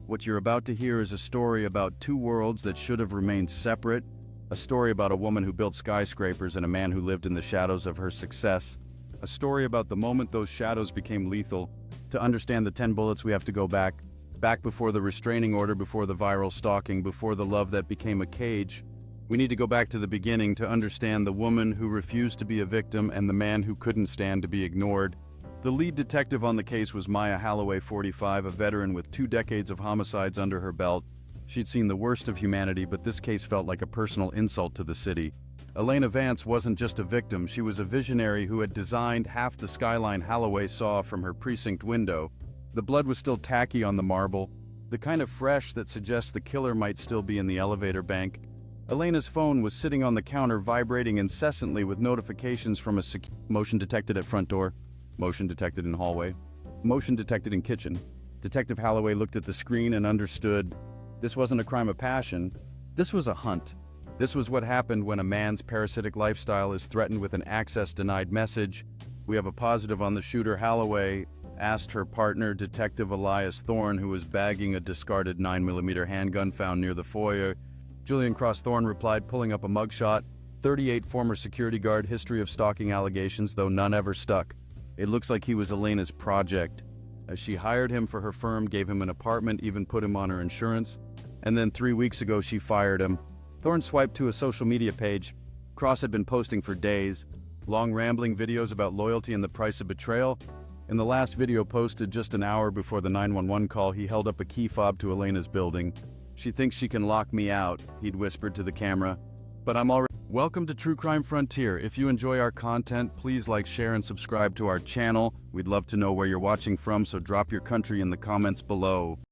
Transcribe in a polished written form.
What you're about to hear is a story about two worlds that should have remained separate, a story about a woman who built skyscrapers and a man who lived in the shadows of her success, a story about the moment those shadows became lethal. To understand the 10 bullets, we have to go back before the restraining order, before the viral stalking, before the love that became a cage. We need to go back to the beginning to understand the woman who refused to be a victim and the man who couldn't stand to be ignored. The lead detective on the case was Maya Halloway, 45, a veteran with 2 decades of homicides under her belt. She'd seen the worst of humanity, but this case felt like a personal insult to the city. Elena Vance wasn't just a victim, she was a visionary who had designed half the skyline Halloway saw from her precinct window. The blood was still tacky on the marble, the kind of fresh that suggests the killer might still be in the elevator bank. Elena's phone was sitting on the counter, vibrating incessantly with notifications from a motion detected at front door, motion detected in hallway, motion detected in kitchen. Detective Halloway looked at the screen and understood. This wasn't a crime of passion, this was a hunt. This was what happened when a man's parasitic lifestyle is threatened with an access-denied message. We have a positive on the shooter. Halloway asked her partner, Detective Elias Thorne, who was bagging a discarded 9mm handgun found near the foyer. Julian Cross Thorne replied, pulling up a mugshot. 38, former security guard, history of stalking allegations, though none ever stuck. It looks like he was Elena's project, as she hired him for her firm, gave him an apartment, even put him on her insurance. And then 3 weeks ago, she fired him. Thorne swiped to a social media page. Cross had been posting for days, long rambling videos about loyalty and the price of betrayal. In the last video posted just an hour before the 911 call, he held up a key fob to Elena's building. She thinks she can lock me out, he'd whispered to the camera. But I'm already... Welcome to True Crime Frontier. If you enjoy our content, please like, share, and subscribe to our channel. We'd love to know where you're watching from, so drop your country in the comments below.